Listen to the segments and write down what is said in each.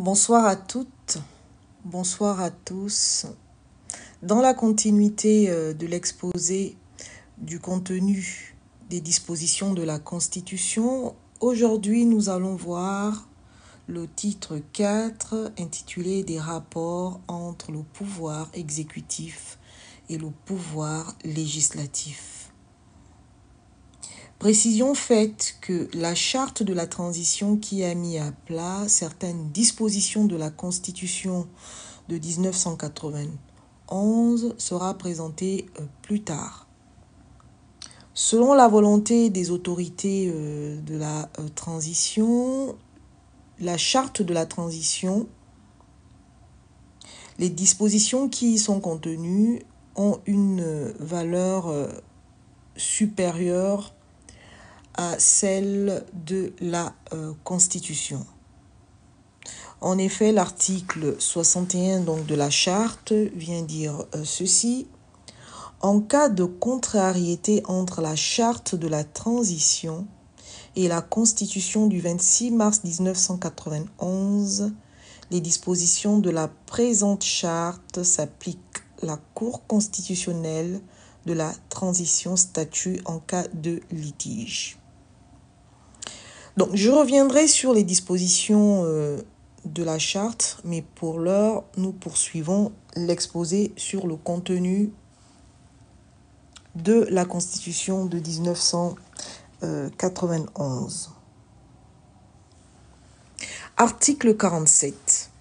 Bonsoir à toutes, bonsoir à tous. Dans la continuité de l'exposé du contenu des dispositions de la Constitution, aujourd'hui nous allons voir le titre 4 intitulé Des rapports entre le pouvoir exécutif et le pouvoir législatif. Précision faite que la charte de la transition qui a mis à plat certaines dispositions de la Constitution de 1991 sera présentée plus tard. Selon la volonté des autorités de la transition, la charte de la transition, les dispositions qui y sont contenues ont une valeur supérieure à celle de la Constitution. En effet, l'article 61 donc, de la charte vient dire ceci. En cas de contrariété entre la charte de la transition et la Constitution du 26 mars 1991, les dispositions de la présente charte s'appliquent. La Cour constitutionnelle de la transition statue en cas de litige. Donc, je reviendrai sur les dispositions de la charte, mais pour l'heure, nous poursuivons l'exposé sur le contenu de la Constitution de 1991. Article 47.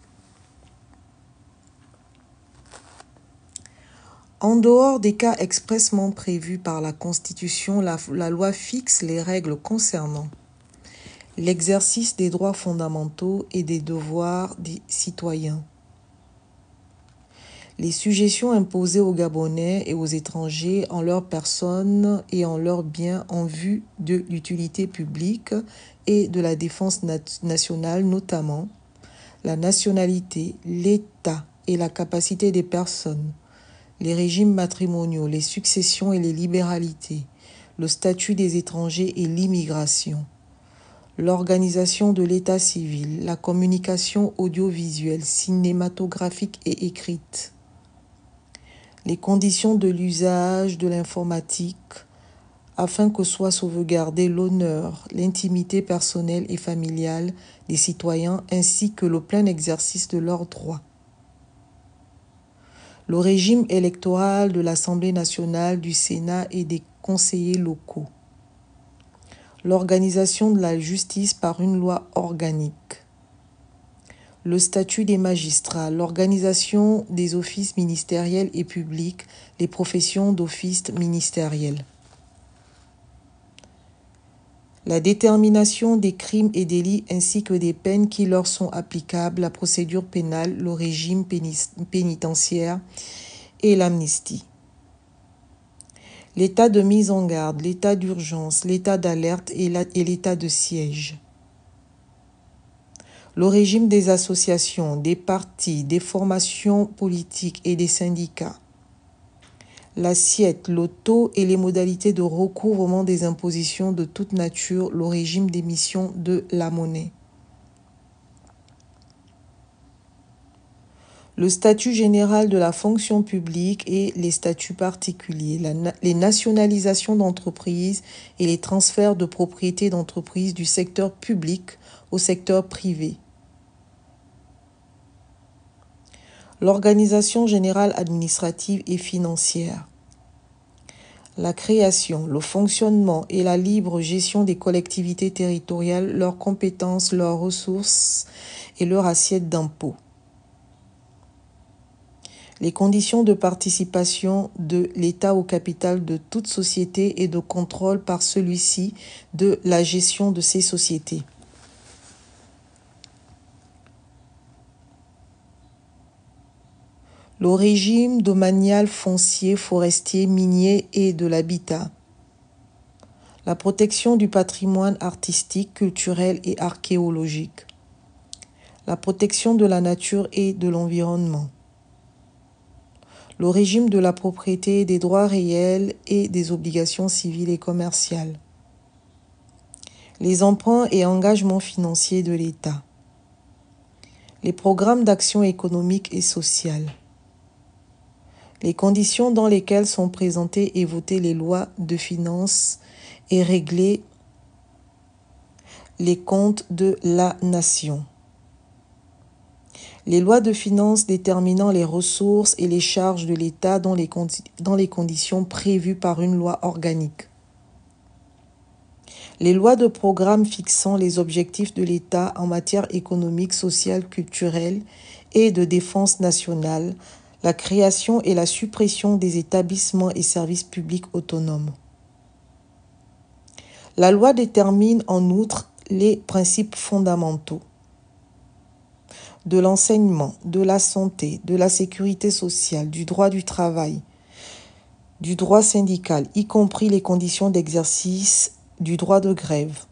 En dehors des cas expressément prévus par la Constitution, la loi fixe les règles concernant l'exercice des droits fondamentaux et des devoirs des citoyens, les sujétions imposées aux Gabonais et aux étrangers en leur personne et en leurs biens en vue de l'utilité publique et de la défense nationale, notamment la nationalité, l'état et la capacité des personnes, les régimes matrimoniaux, les successions et les libéralités, le statut des étrangers et l'immigration, l'organisation de l'état civil, la communication audiovisuelle, cinématographique et écrite, les conditions de l'usage de l'informatique afin que soit sauvegardé l'honneur, l'intimité personnelle et familiale des citoyens ainsi que le plein exercice de leurs droits. Le régime électoral de l'Assemblée nationale, du Sénat et des conseillers locaux. L'organisation de la justice par une loi organique. Le statut des magistrats, l'organisation des offices ministériels et publics, les professions d'office ministériels. La détermination des crimes et délits ainsi que des peines qui leur sont applicables, la procédure pénale, le régime pénitentiaire et l'amnistie. L'état de mise en garde, l'état d'urgence, l'état d'alerte et l'état de siège. Le régime des associations, des partis, des formations politiques et des syndicats. L'assiette, le taux et les modalités de recouvrement des impositions de toute nature, le régime d'émission de la monnaie. Le statut général de la fonction publique et les statuts particuliers, les nationalisations d'entreprises et les transferts de propriété d'entreprises du secteur public au secteur privé. L'organisation générale administrative et financière. La création, le fonctionnement et la libre gestion des collectivités territoriales, leurs compétences, leurs ressources et leur assiette d'impôts. Les conditions de participation de l'État au capital de toute société et de contrôle par celui-ci de la gestion de ces sociétés. Le régime domanial foncier, forestier, minier et de l'habitat. La protection du patrimoine artistique, culturel et archéologique. La protection de la nature et de l'environnement. Le régime de la propriété, des droits réels et des obligations civiles et commerciales. Les emprunts et engagements financiers de l'État. Les programmes d'action économique et sociale. Les conditions dans lesquelles sont présentées et votées les lois de finances et réglées les comptes de la nation. Les lois de finances déterminant les ressources et les charges de l'État dans les conditions prévues par une loi organique. Les lois de programme fixant les objectifs de l'État en matière économique, sociale, culturelle et de défense nationale, la création et la suppression des établissements et services publics autonomes. La loi détermine en outre les principes fondamentaux de l'enseignement, de la santé, de la sécurité sociale, du droit du travail, du droit syndical, y compris les conditions d'exercice du droit de grève,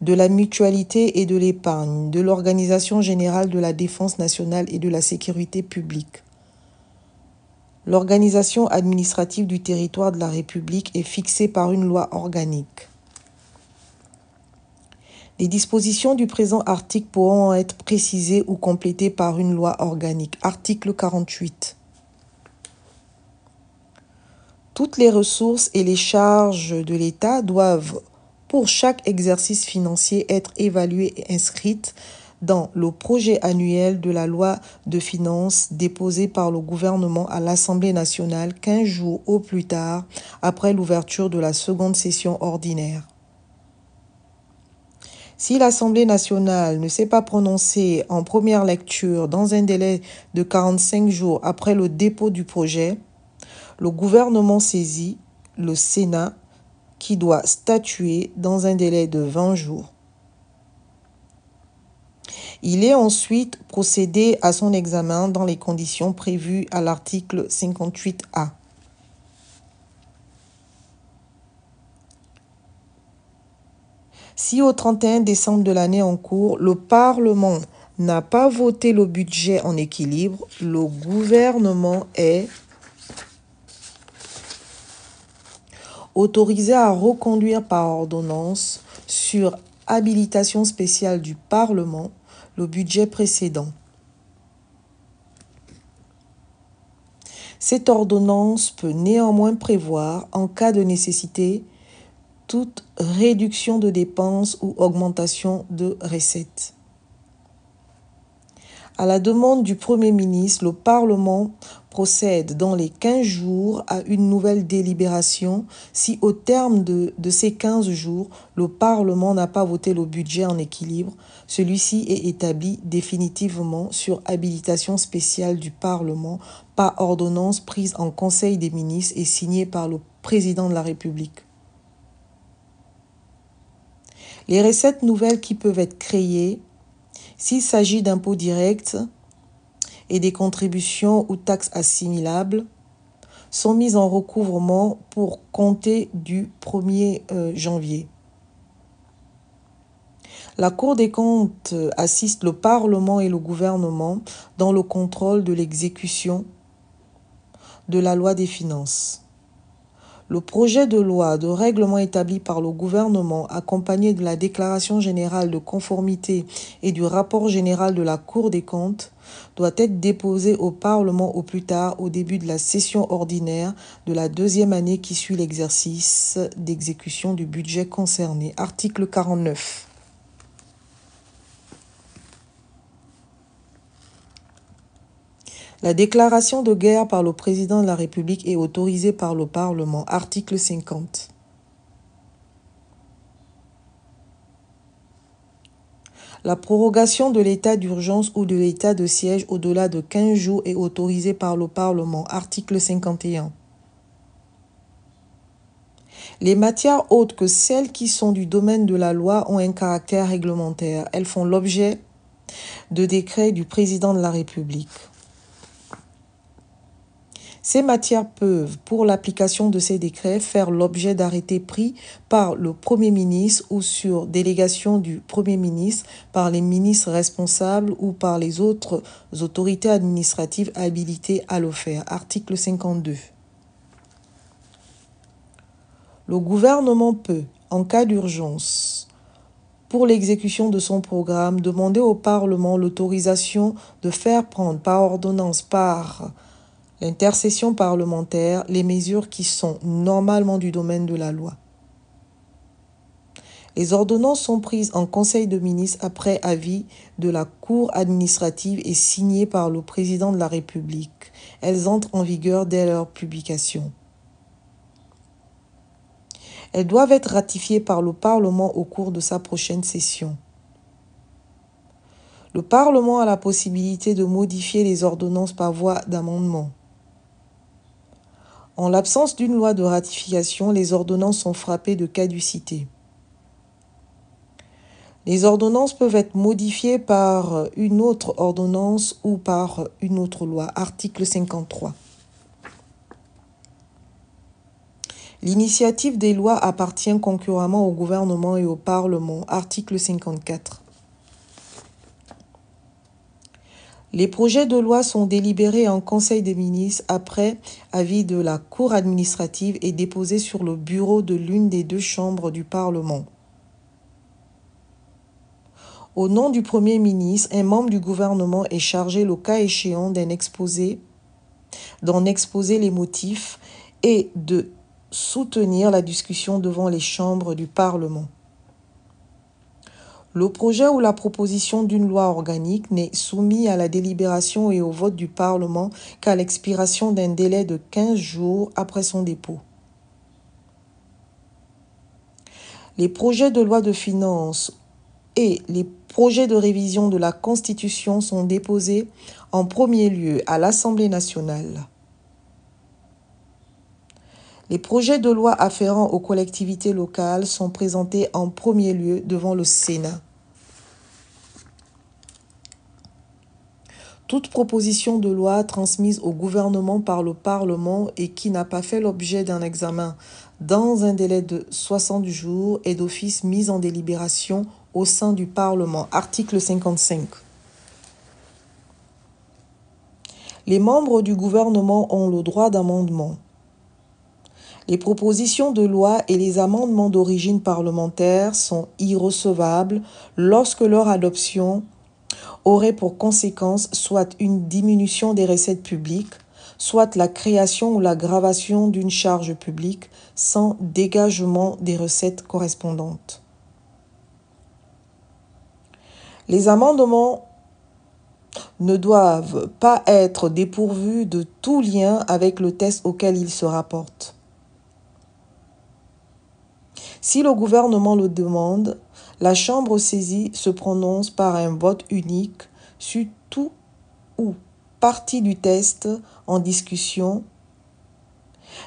de la mutualité et de l'épargne, de l'Organisation générale de la défense nationale et de la sécurité publique. L'organisation administrative du territoire de la République est fixée par une loi organique. Les dispositions du présent article pourront être précisées ou complétées par une loi organique. Article 48. Toutes les ressources et les charges de l'État doivent, pour chaque exercice financier, être évaluées et inscrites dans le projet annuel de la loi de finances déposé par le gouvernement à l'Assemblée nationale 15 jours au plus tard après l'ouverture de la seconde session ordinaire. Si l'Assemblée nationale ne s'est pas prononcée en première lecture dans un délai de 45 jours après le dépôt du projet, le gouvernement saisit le Sénat qui doit statuer dans un délai de 20 jours. Il est ensuite procédé à son examen dans les conditions prévues à l'article 58A. Si au 31 décembre de l'année en cours, le Parlement n'a pas voté le budget en équilibre, le gouvernement est autorisé à reconduire par ordonnance sur habilitation spéciale du Parlement le budget précédent. Cette ordonnance peut néanmoins prévoir, en cas de nécessité, toute réduction de dépenses ou augmentation de recettes. À la demande du Premier ministre, le Parlement procède dans les 15 jours à une nouvelle délibération si au terme de ces 15 jours, le Parlement n'a pas voté le budget en équilibre. Celui-ci est établi définitivement sur habilitation spéciale du Parlement par ordonnance prise en Conseil des ministres et signée par le Président de la République. Les recettes nouvelles qui peuvent être créées, s'il s'agit d'impôts directs et des contributions ou taxes assimilables, sont mises en recouvrement pour compter du 1er janvier. La Cour des comptes assiste le Parlement et le gouvernement dans le contrôle de l'exécution de la loi des finances. Le projet de loi de règlement établi par le gouvernement, accompagné de la déclaration générale de conformité et du rapport général de la Cour des comptes, doit être déposé au Parlement au plus tard au début de la session ordinaire de la deuxième année qui suit l'exercice d'exécution du budget concerné. Article 49. La déclaration de guerre par le président de la République est autorisée par le Parlement. Article 50. La prorogation de l'état d'urgence ou de l'état de siège au-delà de 15 jours est autorisée par le Parlement. Article 51. Les matières autres que celles qui sont du domaine de la loi ont un caractère réglementaire. Elles font l'objet de décrets du président de la République. Ces matières peuvent, pour l'application de ces décrets, faire l'objet d'arrêtés pris par le Premier ministre ou sur délégation du Premier ministre, par les ministres responsables ou par les autres autorités administratives habilitées à le faire. Article 52. Le gouvernement peut, en cas d'urgence, pour l'exécution de son programme, demander au Parlement l'autorisation de faire prendre par ordonnance, par l'intercession parlementaire, les mesures qui sont normalement du domaine de la loi. Les ordonnances sont prises en Conseil de ministres après avis de la Cour administrative et signées par le Président de la République. Elles entrent en vigueur dès leur publication. Elles doivent être ratifiées par le Parlement au cours de sa prochaine session. Le Parlement a la possibilité de modifier les ordonnances par voie d'amendement. En l'absence d'une loi de ratification, les ordonnances sont frappées de caducité. Les ordonnances peuvent être modifiées par une autre ordonnance ou par une autre loi. Article 53. L'initiative des lois appartient concurremment au gouvernement et au Parlement. Article 54. Les projets de loi sont délibérés en Conseil des ministres après avis de la Cour administrative et déposés sur le bureau de l'une des deux chambres du Parlement. Au nom du Premier ministre, un membre du gouvernement est chargé, le cas échéant, d'en exposer les motifs et de soutenir la discussion devant les chambres du Parlement. Le projet ou la proposition d'une loi organique n'est soumis à la délibération et au vote du Parlement qu'à l'expiration d'un délai de 15 jours après son dépôt. Les projets de loi de finances et les projets de révision de la Constitution sont déposés en premier lieu à l'Assemblée nationale. Les projets de loi afférents aux collectivités locales sont présentés en premier lieu devant le Sénat. Toute proposition de loi transmise au gouvernement par le Parlement et qui n'a pas fait l'objet d'un examen dans un délai de 60 jours est d'office mise en délibération au sein du Parlement. Article 55. Les membres du gouvernement ont le droit d'amendement. Les propositions de loi et les amendements d'origine parlementaire sont irrecevables lorsque leur adoption aurait pour conséquence soit une diminution des recettes publiques, soit la création ou l'aggravation d'une charge publique sans dégagement des recettes correspondantes. Les amendements ne doivent pas être dépourvus de tout lien avec le texte auquel ils se rapportent. Si le gouvernement le demande, la Chambre saisie se prononce par un vote unique sur tout ou partie du texte en discussion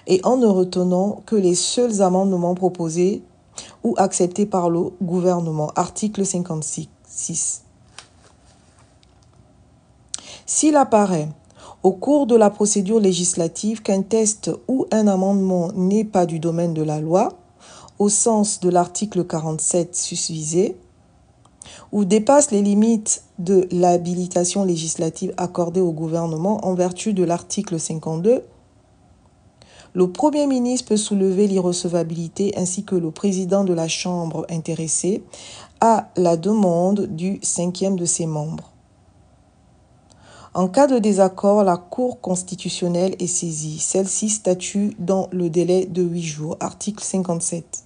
et en ne retenant que les seuls amendements proposés ou acceptés par le gouvernement. Article 56. S'il apparaît au cours de la procédure législative qu'un texte ou un amendement n'est pas du domaine de la loi, au sens de l'article 47 susvisé, ou dépasse les limites de l'habilitation législative accordée au gouvernement en vertu de l'article 52, le Premier ministre peut soulever l'irrecevabilité ainsi que le président de la Chambre intéressée à la demande du 5e de ses membres. En cas de désaccord, la Cour constitutionnelle est saisie. Celle-ci statue dans le délai de 8 jours. Article 57.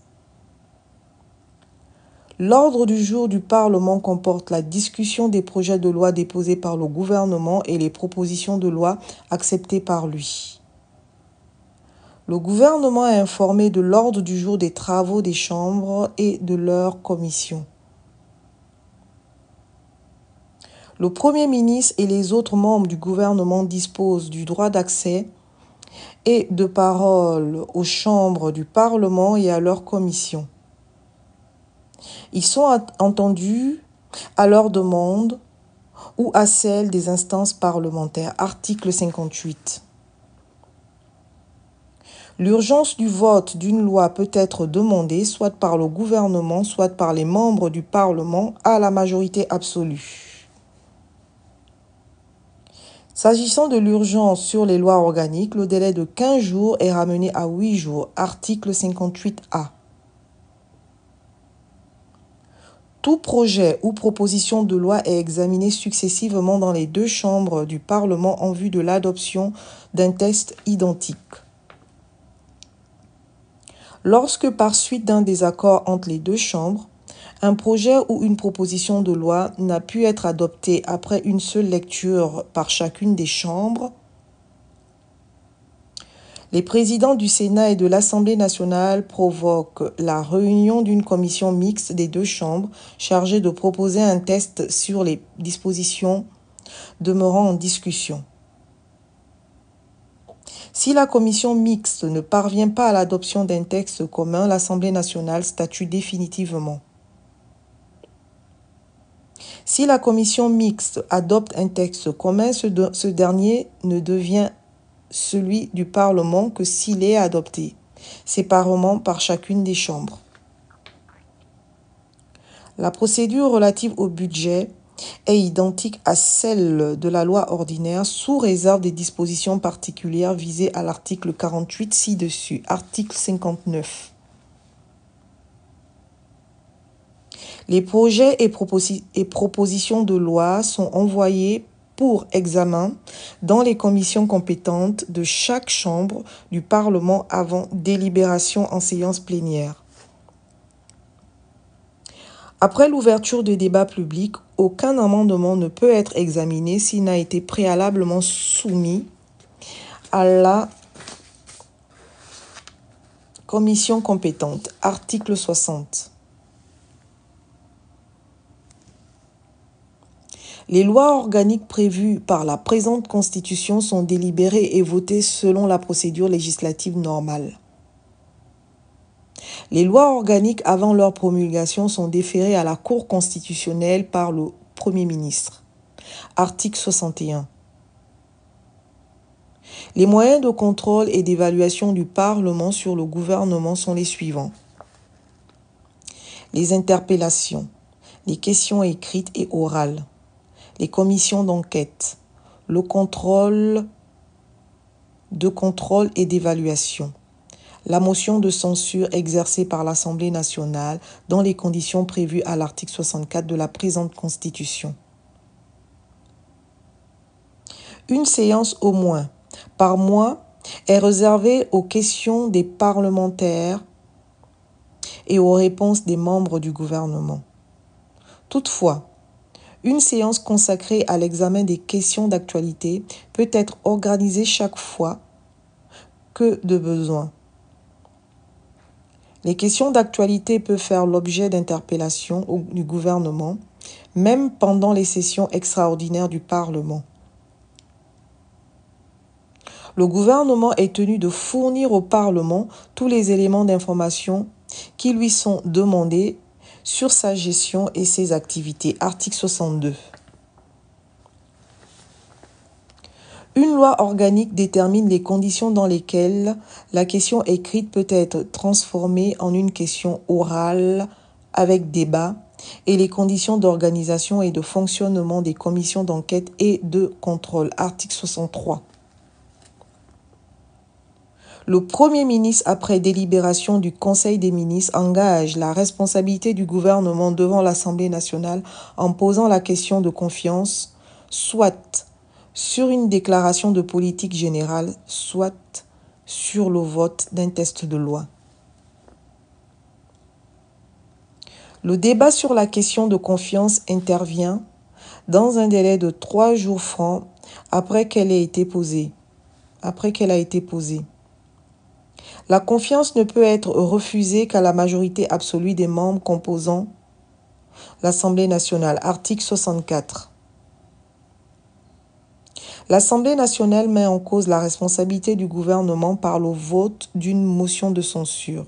L'ordre du jour du Parlement comporte la discussion des projets de loi déposés par le gouvernement et les propositions de loi acceptées par lui. Le gouvernement est informé de l'ordre du jour des travaux des chambres et de leurs commissions. Le Premier ministre et les autres membres du gouvernement disposent du droit d'accès et de parole aux chambres du Parlement et à leurs commissions. Ils sont entendus à leur demande ou à celle des instances parlementaires. Article 58. L'urgence du vote d'une loi peut être demandée soit par le gouvernement, soit par les membres du Parlement à la majorité absolue. S'agissant de l'urgence sur les lois organiques, le délai de 15 jours est ramené à 8 jours. Article 58A. Tout projet ou proposition de loi est examiné successivement dans les deux chambres du Parlement en vue de l'adoption d'un texte identique. Lorsque, par suite d'un désaccord entre les deux chambres, un projet ou une proposition de loi n'a pu être adopté après une seule lecture par chacune des chambres, les présidents du Sénat et de l'Assemblée nationale provoquent la réunion d'une commission mixte des deux chambres chargée de proposer un texte sur les dispositions demeurant en discussion. Si la commission mixte ne parvient pas à l'adoption d'un texte commun, l'Assemblée nationale statue définitivement. Si la commission mixte adopte un texte commun, ce dernier ne devient celui du Parlement que s'il est adopté séparément par chacune des chambres. La procédure relative au budget est identique à celle de la loi ordinaire sous réserve des dispositions particulières visées à l'article 48 ci-dessus. Article 59. Les projets et propositions de loi sont envoyés pour examen dans les commissions compétentes de chaque chambre du Parlement avant délibération en séance plénière. Après l'ouverture du débat public, aucun amendement ne peut être examiné s'il n'a été préalablement soumis à la commission compétente. Article 60. Les lois organiques prévues par la présente Constitution sont délibérées et votées selon la procédure législative normale. Les lois organiques avant leur promulgation sont déférées à la Cour constitutionnelle par le Premier ministre. Article 61. Les moyens de contrôle et d'évaluation du Parlement sur le gouvernement sont les suivants. Les interpellations, les questions écrites et orales, les commissions d'enquête, le contrôle et d'évaluation, la motion de censure exercée par l'Assemblée nationale dans les conditions prévues à l'article 64 de la présente Constitution. Une séance au moins par mois est réservée aux questions des parlementaires et aux réponses des membres du gouvernement. Toutefois, une séance consacrée à l'examen des questions d'actualité peut être organisée chaque fois que de besoin. Les questions d'actualité peuvent faire l'objet d'interpellations du gouvernement, même pendant les sessions extraordinaires du Parlement. Le gouvernement est tenu de fournir au Parlement tous les éléments d'information qui lui sont demandés sur sa gestion et ses activités. Article 62. Une loi organique détermine les conditions dans lesquelles la question écrite peut être transformée en une question orale avec débat et les conditions d'organisation et de fonctionnement des commissions d'enquête et de contrôle. Article 63. Le Premier ministre, après délibération du Conseil des ministres, engage la responsabilité du gouvernement devant l'Assemblée nationale en posant la question de confiance, soit sur une déclaration de politique générale, soit sur le vote d'un texte de loi. Le débat sur la question de confiance intervient dans un délai de 3 jours francs après qu'elle a été posée. La confiance ne peut être refusée qu'à la majorité absolue des membres composant l'Assemblée nationale. Article 64. L'Assemblée nationale met en cause la responsabilité du gouvernement par le vote d'une motion de censure.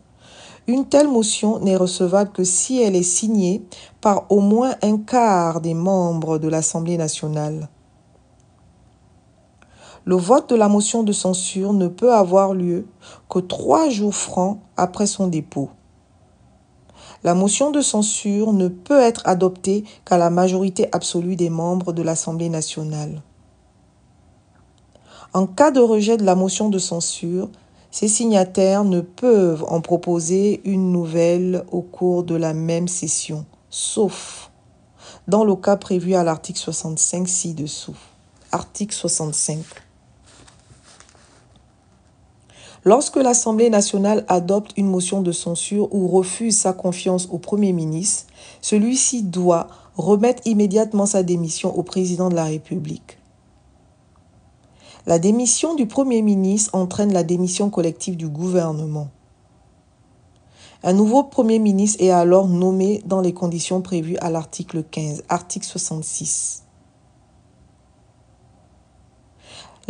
Une telle motion n'est recevable que si elle est signée par au moins un quart des membres de l'Assemblée nationale. Le vote de la motion de censure ne peut avoir lieu que 3 jours francs après son dépôt. La motion de censure ne peut être adoptée qu'à la majorité absolue des membres de l'Assemblée nationale. En cas de rejet de la motion de censure, ses signataires ne peuvent en proposer une nouvelle au cours de la même session. sauf dans le cas prévu à l'article 65 ci-dessous. Article 65. Lorsque l'Assemblée nationale adopte une motion de censure ou refuse sa confiance au Premier ministre, celui-ci doit remettre immédiatement sa démission au président de la République. La démission du Premier ministre entraîne la démission collective du gouvernement. Un nouveau Premier ministre est alors nommé dans les conditions prévues à l'article 15, article 66.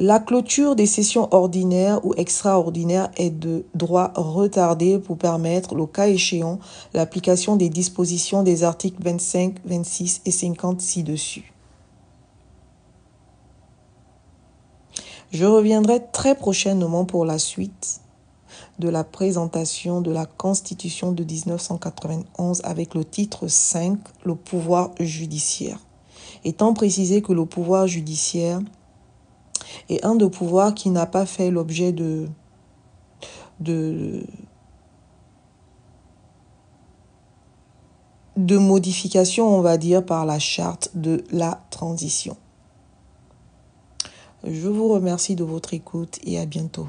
La clôture des sessions ordinaires ou extraordinaires est de droit retardé pour permettre, le cas échéant, l'application des dispositions des articles 25, 26 et 50 ci-dessus. Je reviendrai très prochainement pour la suite de la présentation de la Constitution de 1991 avec le titre 5, le pouvoir judiciaire. Étant précisé que le pouvoir judiciaire est un des pouvoirs qui n'a pas fait l'objet de modifications, on va dire, par la charte de la transition. Je vous remercie de votre écoute et à bientôt.